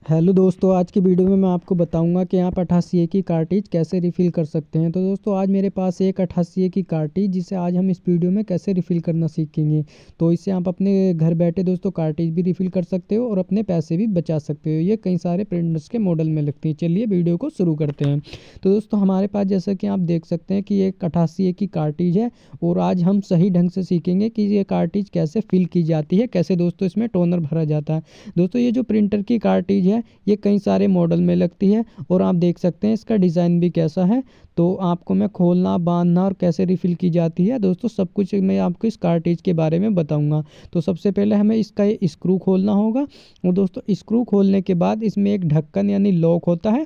Hello दोस्तों, आज की वीडियो में मैं आपको बताऊंगा कि आप 88A की कार्ट्रिज कैसे रिफ़िल कर सकते हैं। तो दोस्तों आज मेरे पास एक 88A की कार्ट्रिज जिसे आज हम इस वीडियो में कैसे रिफ़िल करना सीखेंगे। तो इससे आप अपने घर बैठे दोस्तों कार्ट्रिज भी रिफ़िल कर सकते हो और अपने पैसे भी बचा सकते हो। ये कई सारे प्रिंटर्स के मॉडल में लगती है। चलिए वीडियो को शुरू करते हैं। तो दोस्तों हमारे पास जैसा कि आप देख सकते हैं कि एक 88A की कार्ट्रिज है और आज हम सही ढंग से सीखेंगे कि ये कार्ट्रिज कैसे फिल की जाती है, कैसे दोस्तों इसमें टोनर भरा जाता है। दोस्तों ये जो प्रिंटर की कार्ट्रिज है ये कई सारे मॉडल में लगती है और आप देख सकते हैं इसका डिज़ाइन भी कैसा है। तो आपको मैं खोलना, बांधना और कैसे रिफ़िल की जाती है दोस्तों सब कुछ मैं आपको इस कार्ट्रिज के बारे में बताऊंगा। तो सबसे पहले हमें इसका स्क्रू खोलना होगा और दोस्तों स्क्रू खोलने के बाद इसमें एक ढक्कन यानी लॉक होता है,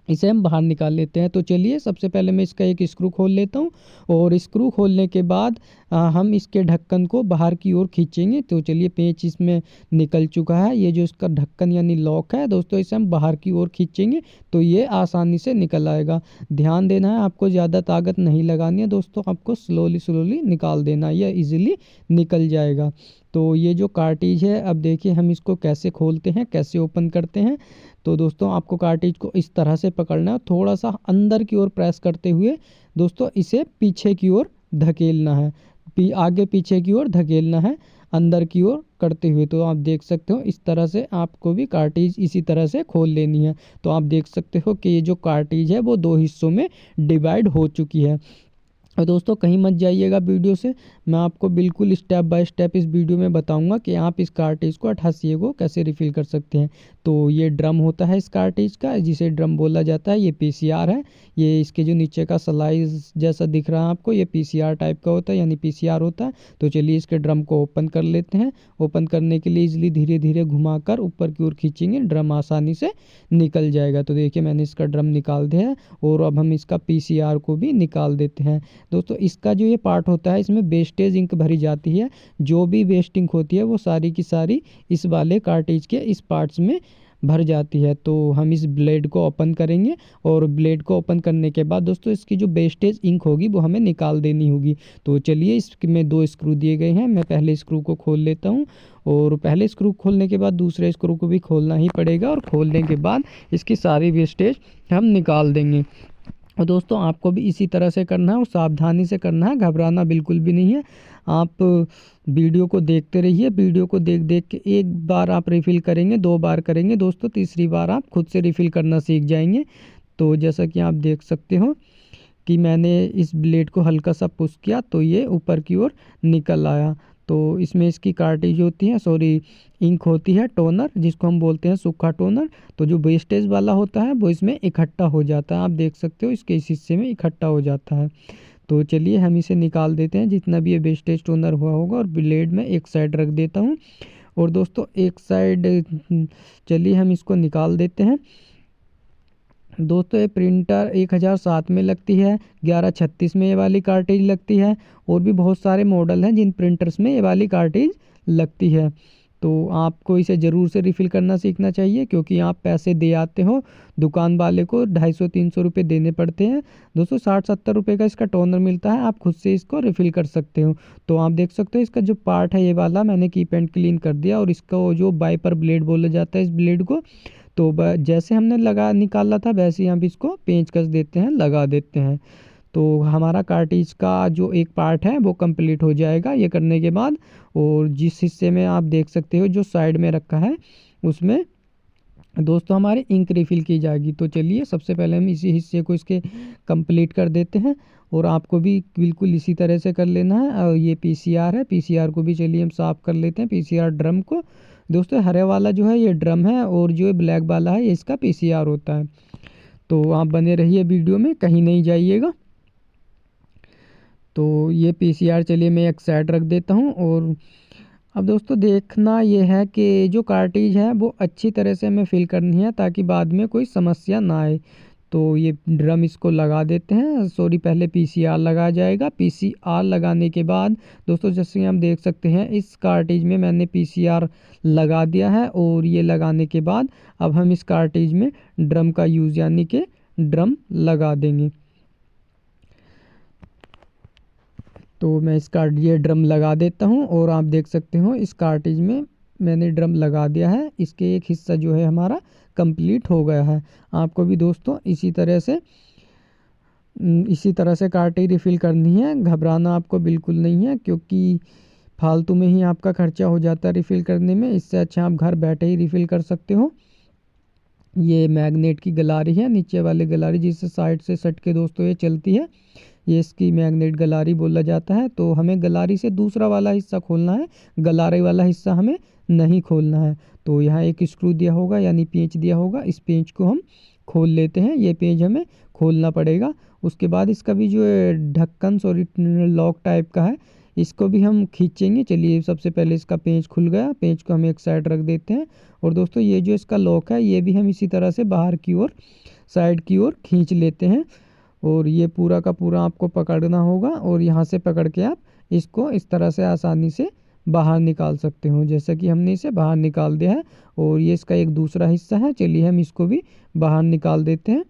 इसे हम बाहर निकाल लेते हैं। तो चलिए सबसे पहले मैं इसका एक स्क्रू खोल लेता हूँ और स्क्रू खोलने के बाद हम इसके ढक्कन को बाहर की ओर खींचेंगे। तो चलिए पेंच इसमें निकल चुका है। ये जो इसका ढक्कन यानी लॉक है दोस्तों, इसे हम बाहर की ओर खींचेंगे तो ये आसानी से निकल आएगा। ध्यान देना है, आपको ज़्यादा ताकत नहीं लगानी है दोस्तों, आपको स्लोली स्लोली निकाल देना है, यह ईजिली निकल जाएगा। तो ये जो कार्ट्रिज है, अब देखिए हम इसको कैसे खोलते हैं, कैसे ओपन करते हैं। तो दोस्तों आपको कार्ट्रिज को इस तरह से पकड़ना है, थोड़ा सा अंदर की ओर प्रेस करते हुए दोस्तों इसे पीछे की ओर धकेलना है, आगे पीछे की ओर धकेलना है, अंदर की ओर करते हुए। तो आप देख सकते हो इस तरह से आपको भी कार्ट्रिज इसी तरह से खोल लेनी है। तो आप देख सकते हो कि ये जो कार्ट्रिज है वो दो हिस्सों में डिवाइड हो चुकी है। और दोस्तों कहीं मत जाइएगा वीडियो से, मैं आपको बिल्कुल स्टेप बाय स्टेप इस वीडियो में बताऊंगा कि आप इस कार्ट्रिज को 88A को कैसे रिफ़िल कर सकते हैं। तो ये ड्रम होता है इस कार्ट्रिज का, जिसे ड्रम बोला जाता है। ये पीसीआर है, ये इसके जो नीचे का स्लाइस जैसा दिख रहा है आपको, ये पीसीआर टाइप का होता है यानी पीसीआर होता है। तो चलिए इसके ड्रम को ओपन कर लेते हैं। ओपन करने के लिए इजली धीरे धीरे घुमाकर ऊपर की ओर खींचेंगे, ड्रम आसानी से निकल जाएगा। तो देखिए मैंने इसका ड्रम निकाल दिया है और अब हम इसका पीसीआर को भी निकाल देते हैं। दोस्तों इसका जो ये पार्ट होता है इसमें वेस्टेज इंक भरी जाती है, जो भी वेस्ट इंक होती है वो सारी की सारी इस वाले कार्ट्रिज के इस पार्ट्स में भर जाती है। तो हम इस ब्लेड को ओपन करेंगे और ब्लेड को ओपन करने के बाद दोस्तों इसकी जो वेस्टेज इंक होगी वो हमें निकाल देनी होगी। तो चलिए इसमें दो स्क्रू दिए गए हैं, मैं पहले स्क्रू को खोल लेता हूँ और पहले स्क्रू खोलने के बाद दूसरे स्क्रू को भी खोलना ही पड़ेगा और खोलने के बाद इसकी सारी वेस्टेज हम निकाल देंगे। और दोस्तों आपको भी इसी तरह से करना है और सावधानी से करना है, घबराना बिल्कुल भी नहीं है। आप वीडियो को देखते रहिए, वीडियो को देख देख के एक बार आप रिफ़िल करेंगे, दो बार करेंगे दोस्तों, तीसरी बार आप खुद से रिफ़िल करना सीख जाएंगे। तो जैसा कि आप देख सकते हो कि मैंने इस ब्लेड को हल्का सा पुश किया तो ये ऊपर की ओर निकल आया। तो इसमें इसकी कार्ट्रिज होती है, सॉरी इंक होती है, टोनर जिसको हम बोलते हैं सूखा टोनर। तो जो वेस्टेज वाला होता है वो इसमें इकट्ठा हो जाता है, आप देख सकते हो इसके इस हिस्से में इकट्ठा हो जाता है। तो चलिए हम इसे निकाल देते हैं जितना भी ये वेस्टेज टोनर हुआ होगा, और ब्लेड में एक साइड रख देता हूँ और दोस्तों एक साइड चलिए हम इसको निकाल देते हैं। दोस्तों ये प्रिंटर 1007 में लगती है, 1136 में ये वाली कार्ट्रिज लगती है और भी बहुत सारे मॉडल हैं जिन प्रिंटर्स में ये वाली कार्ट्रिज लगती है। तो आपको इसे ज़रूर से रिफ़िल करना सीखना चाहिए, क्योंकि आप पैसे दे आते हो दुकान वाले को, 250-300 रुपये देने पड़ते हैं दोस्तों, 60-70 रुपये का इसका टोनर मिलता है, आप खुद से इसको रिफ़िल कर सकते हो। तो आप देख सकते हो इसका जो पार्ट है ये वाला मैंने कीप एंड क्लीन कर दिया और इसका वो जो वाइपर ब्लेड बोला जाता है इस ब्लेड को, तो जैसे हमने लगा निकाला था वैसे ही हम इसको पेंच कस देते हैं, लगा देते हैं। तो हमारा कार्ट्रिज का जो एक पार्ट है वो कंप्लीट हो जाएगा ये करने के बाद। और जिस हिस्से में आप देख सकते हो जो साइड में रखा है उसमें दोस्तों हमारी इंक रिफ़िल की जाएगी। तो चलिए सबसे पहले हम इसी हिस्से को इसके कंप्लीट कर देते हैं और आपको भी बिल्कुल इसी तरह से कर लेना है। और ये पीसीआर है, पीसीआर को भी चलिए हम साफ़ कर लेते हैं, पीसीआर ड्रम को। दोस्तों हरे वाला जो है ये ड्रम है और जो ब्लैक वाला है ये इसका पीसीआर होता है। तो आप बने रहिए वीडियो में, कहीं नहीं जाइएगा। तो ये पीसीआर चलिए मैं एक साइड रख देता हूँ। और अब दोस्तों देखना ये है कि जो कार्ट्रिज है वो अच्छी तरह से हमें फिल करनी है ताकि बाद में कोई समस्या ना आए। तो ये ड्रम इसको लगा देते हैं, सॉरी पहले पीसीआर लगाया जाएगा। पीसीआर लगाने के बाद दोस्तों जैसे हम देख सकते हैं इस कार्ट्रिज में मैंने पीसीआर लगा दिया है और ये लगाने के बाद अब हम इस कार्ट्रिज में ड्रम का यूज़ यानी कि ड्रम लगा देंगे। तो मैं इस ये ड्रम लगा देता हूँ और आप देख सकते हो इस कार्ट्रिज में मैंने ड्रम लगा दिया है। इसके एक हिस्सा जो है हमारा कंप्लीट हो गया है। आपको भी दोस्तों इसी तरह से कार्ट्रिज रिफ़िल करनी है। घबराना आपको बिल्कुल नहीं है, क्योंकि फालतू में ही आपका खर्चा हो जाता है रिफ़िल करने में। इससे अच्छा आप घर बैठे ही रिफ़िल कर सकते हो। ये मैग्नेट की गलारी है, नीचे वाली गलारी जिससे साइड से सट के दोस्तों ये चलती है, ये इसकी मैग्नेट गलारी बोला जाता है। तो हमें गलारी से दूसरा वाला हिस्सा खोलना है, गलारी वाला हिस्सा हमें नहीं खोलना है। तो यहाँ एक स्क्रू दिया होगा यानी पेंच दिया होगा, इस पेंच को हम खोल लेते हैं। ये पेंच हमें खोलना पड़ेगा। उसके बाद इसका भी जो ढक्कन सॉरी लॉक टाइप का है, इसको भी हम खींचेंगे। चलिए सबसे पहले इसका पेंच खुल गया, पेंच को हम एक साइड रख देते हैं। और दोस्तों ये जो इसका लॉक है, ये भी हम इसी तरह से बाहर की ओर साइड की ओर खींच लेते हैं। और ये पूरा का पूरा आपको पकड़ना होगा, और यहाँ से पकड़ के आप इसको इस तरह से आसानी से बाहर निकाल सकते हो, जैसा कि हमने इसे बाहर निकाल दिया है। और ये इसका एक दूसरा हिस्सा है, चलिए हम इसको भी बाहर निकाल देते हैं।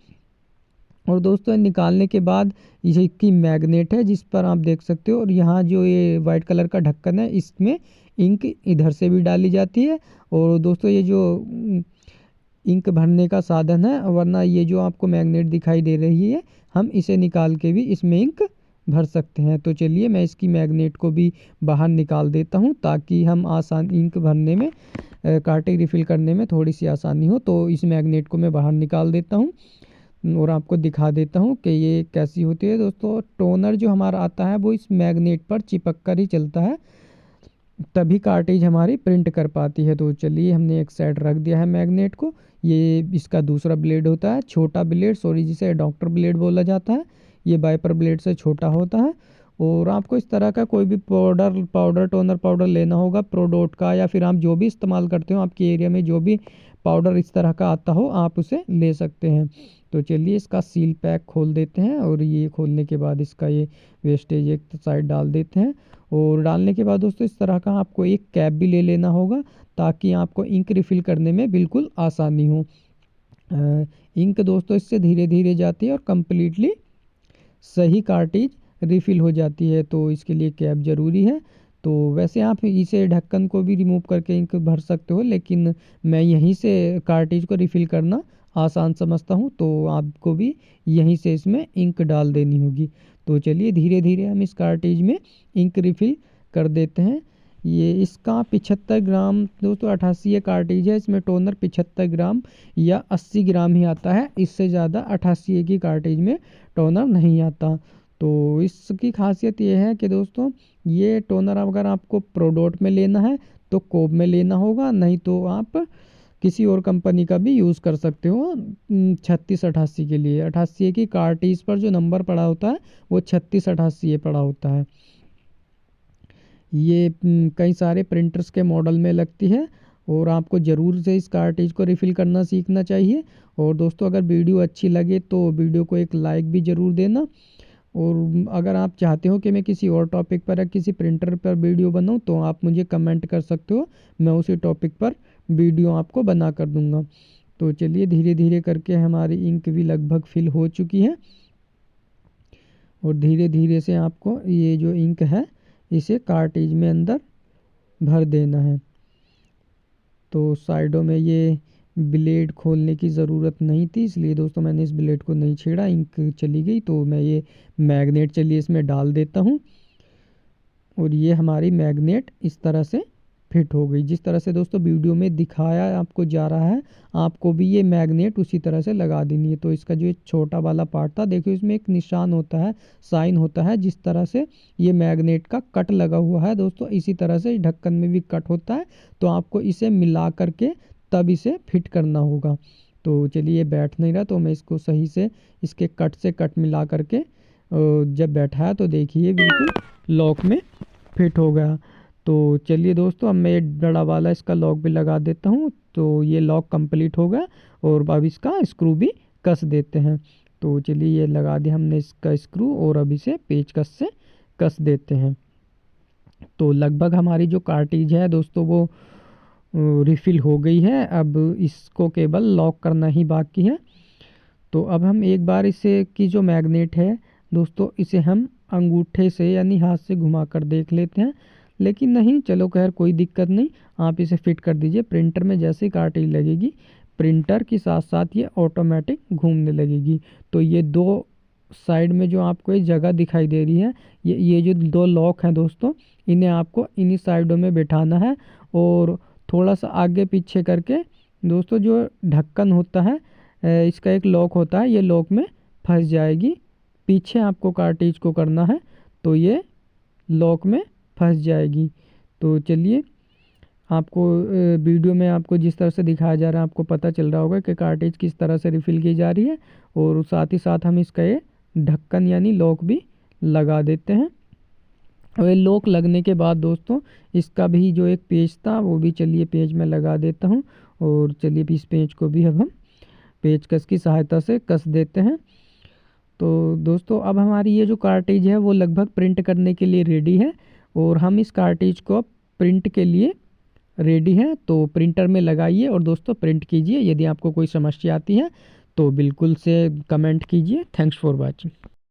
और दोस्तों निकालने के बाद ये की मैग्नेट है जिस पर आप देख सकते हो, और यहाँ जो ये वाइट कलर का ढक्कन है, इसमें इंक इधर से भी डाली जाती है। और दोस्तों ये जो इंक भरने का साधन है, वरना ये जो आपको मैग्नेट दिखाई दे रही है, हम इसे निकाल के भी इसमें इंक भर सकते हैं। तो चलिए मैं इसकी मैग्नेट को भी बाहर निकाल देता हूँ, ताकि हम आसान इंक भरने में कार्ट्रिज रिफ़िल करने में थोड़ी सी आसानी हो। तो इस मैग्नेट को मैं बाहर निकाल देता हूँ और आपको दिखा देता हूँ कि ये कैसी होती है। दोस्तों टोनर जो हमारा आता है वो इस मैग्नेट पर चिपक कर ही चलता है, तभी कार्ट्रिज हमारी प्रिंट कर पाती है। तो चलिए हमने एक साइड रख दिया है मैग्नेट को। ये इसका दूसरा ब्लेड होता है, छोटा ब्लेड सॉरी, जिसे डॉक्टर ब्लेड बोला जाता है। ये वाइपर ब्लेड से छोटा होता है। और आपको इस तरह का कोई भी पाउडर टोनर पाउडर लेना होगा प्रोडोट का, या फिर आप जो भी इस्तेमाल करते हो, आपके एरिया में जो भी पाउडर इस तरह का आता हो आप उसे ले सकते हैं। तो चलिए इसका सील पैक खोल देते हैं, और ये खोलने के बाद इसका ये वेस्टेज एक साइड डाल देते हैं। और डालने के बाद दोस्तों इस तरह का आपको एक कैप भी ले लेना होगा, ताकि आपको इंक रिफ़िल करने में बिल्कुल आसानी हो। इंक दोस्तों इससे धीरे धीरे जाती है और कम्प्लीटली सही कार्ट्रिज रिफ़िल हो जाती है, तो इसके लिए कैप ज़रूरी है। तो वैसे आप इसे ढक्कन को भी रिमूव करके इंक भर सकते हो, लेकिन मैं यहीं से कार्ट्रिज को रिफ़िल करना आसान समझता हूँ, तो आपको भी यहीं से इसमें इंक डाल देनी होगी। तो चलिए धीरे धीरे हम इस कार्ट्रिज में इंक रिफ़िल कर देते हैं। ये इसका 75 ग्राम दोस्तों 88 कार्ट्रिज है, इसमें टोनर 75 ग्राम या 80 ग्राम ही आता है, इससे ज़्यादा 88 की कार्ट्रिज में टोनर नहीं आता। तो इसकी खासियत ये है कि दोस्तों ये टोनर अगर आपको प्रोडोट में लेना है तो कोब में लेना होगा, नहीं तो आप किसी और कंपनी का भी यूज़ कर सकते हो। 3688 के लिए 88 की कार्ट्रिज पर जो नंबर पड़ा होता है वो 3688 पड़ा होता है। ये कई सारे प्रिंटर्स के मॉडल में लगती है, और आपको ज़रूर से इस कार्ट्रिज को रिफ़िल करना सीखना चाहिए। और दोस्तों अगर वीडियो अच्छी लगे तो वीडियो को एक लाइक भी ज़रूर देना। और अगर आप चाहते हो कि मैं किसी और टॉपिक पर या किसी प्रिंटर पर वीडियो बनाऊं, तो आप मुझे कमेंट कर सकते हो, मैं उसी टॉपिक पर वीडियो आपको बना कर दूंगा। तो चलिए धीरे धीरे करके हमारी इंक भी लगभग फिल हो चुकी है, और धीरे धीरे से आपको ये जो इंक है इसे कार्ट्रिज में अंदर भर देना है। तो साइडों में ये ब्लेड खोलने की ज़रूरत नहीं थी, इसलिए दोस्तों मैंने इस ब्लेड को नहीं छेड़ा, इंक चली गई। तो मैं ये मैग्नेट चलिए इसमें डाल देता हूँ, और ये हमारी मैग्नेट इस तरह से फिट हो गई। जिस तरह से दोस्तों वीडियो में दिखाया आपको जा रहा है, आपको भी ये मैग्नेट उसी तरह से लगा देनी है। तो इसका जो एक छोटा वाला पार्ट था, देखिए इसमें एक निशान होता है, साइन होता है, जिस तरह से ये मैग्नेट का कट लगा हुआ है दोस्तों, इसी तरह से ढक्कन में भी कट होता है। तो आपको इसे मिला करके तब इसे फिट करना होगा। तो चलिए बैठ नहीं रहा, तो मैं इसको सही से इसके कट से कट मिला करके जब बैठाया तो देखिए बिल्कुल लॉक में फिट हो गया। तो चलिए दोस्तों अब मैं ये बड़ा वाला इसका लॉक भी लगा देता हूँ। तो ये लॉक कंप्लीट हो गया, और अब इसका स्क्रू भी कस देते हैं। तो चलिए ये लगा दिया हमने इसका स्क्रू, और अब इसे पेचकस से कस देते हैं। तो लगभग हमारी जो कार्ट्रिज है दोस्तों वो रिफ़िल हो गई है, अब इसको केवल लॉक करना ही बाकी है। तो अब हम एक बार इसे की जो मैग्नेट है दोस्तों, इसे हम अंगूठे से यानी हाथ से घुमा कर देख लेते हैं, लेकिन नहीं, चलो खैर कोई दिक्कत नहीं, आप इसे फिट कर दीजिए। प्रिंटर में जैसे ही कार्ट्रिज लगेगी प्रिंटर के साथ साथ ये ऑटोमेटिक घूमने लगेगी। तो ये दो साइड में जो आपको ये जगह दिखाई दे रही है, ये जो दो लॉक हैं दोस्तों, इन्हें आपको इन्हीं साइडों में बिठाना है और थोड़ा सा आगे पीछे करके दोस्तों जो ढक्कन होता है इसका एक लॉक होता है, ये लॉक में फंस जाएगी। पीछे आपको कार्ट्रिज को करना है तो ये लॉक में फंस जाएगी। तो चलिए आपको वीडियो में आपको जिस तरह से दिखाया जा रहा है आपको पता चल रहा होगा कि कार्ट्रिज किस तरह से रिफ़िल की जा रही है। और साथ ही साथ हम इसका ये ढक्कन यानी लॉक भी लगा देते हैं। और ये लॉक लगने के बाद दोस्तों इसका भी जो एक पेच था वो भी चलिए पेच में लगा देता हूँ। और चलिए इस पेच को भी अब हम पेचकस की सहायता से कस देते हैं। तो दोस्तों अब हमारी ये जो कार्ट्रिज है वो लगभग प्रिंट करने के लिए रेडी है और हम इस कार्ट्रिज को प्रिंट के लिए रेडी है। तो प्रिंटर में लगाइए और दोस्तों प्रिंट कीजिए। यदि आपको कोई समस्या आती है तो बिल्कुल से कमेंट कीजिए। Thanks for watching.